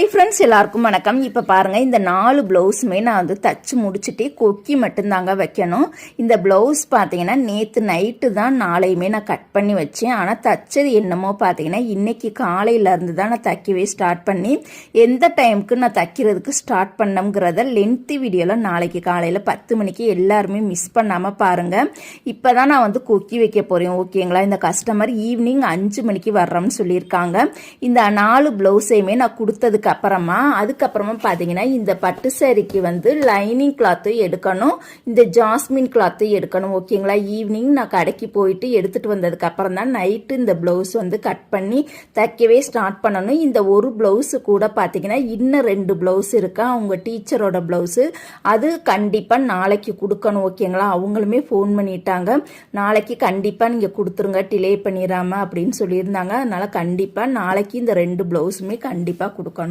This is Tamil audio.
ஹை ஃப்ரெண்ட்ஸ், எல்லாருக்கும் வணக்கம். இப்போ பாருங்கள், இந்த 4 ப்ளவுஸுமே நான் வந்து தச்சு முடிச்சுட்டு கொக்கி மட்டும்தாங்க வைக்கணும். இந்த ப்ளவுஸ் பார்த்தீங்கன்னா நேற்று நைட்டு தான் நாளையுமே நான் கட் பண்ணி வச்சேன். ஆனால் தச்சது என்னமோ பார்த்தீங்கன்னா இன்றைக்கி காலையிலேருந்து தான் நான் தைக்கவே ஸ்டார்ட் பண்ணி எந்த டைமுக்கு நான் தைக்கிறதுக்கு ஸ்டார்ட் பண்ணோங்கிறத லென்த்து வீடியோவில் நாளைக்கு காலையில் 10 மணிக்கு எல்லாருமே மிஸ் பண்ணாமல் பாருங்கள். இப்போ தான் நான் வந்து கொக்கி வைக்க போகிறேன். ஓகேங்களா? இந்த கஸ்டமர் ஈவினிங் 5 மணிக்கு வர்றோம்னு சொல்லியிருக்காங்க. இந்த 4 ப்ளவுஸையுமே நான் கொடுத்ததுக்கு அதுக்கப்புறமா பாத்தீங்கன்னா இந்த பட்டு சேரீக்கு வந்து லைனிங் கிளாத்து எடுக்கணும், இந்த ஜாஸ்மின் கிளாத்து எடுக்கணும். ஓகேங்களா? ஈவினிங் நான் கடைக்கு போயிட்டு எடுத்துட்டு வந்ததுக்கு அப்புறம் தான் நைட்டு இந்த பிளவுஸ் வந்து கட் பண்ணி தைக்கவே ஸ்டார்ட் பண்ணணும். இந்த ஒரு பிளவுஸ் கூட பாத்தீங்கன்னா இன்னும் 2 பிளவுஸ் இருக்கா, அவங்க டீச்சரோட பிளவுஸ். அது கண்டிப்பா நாளைக்கு கொடுக்கணும். ஓகேங்களா? அவங்களுமே ஃபோன் பண்ணிட்டாங்க, நாளைக்கு கண்டிப்பா நீங்க கொடுத்துருங்க, டிலே பண்ணிடாம அப்படின்னு சொல்லியிருந்தாங்க. அதனால கண்டிப்பா நாளைக்கு இந்த 2 பிளவுஸுமே கண்டிப்பா கொடுக்கணும்.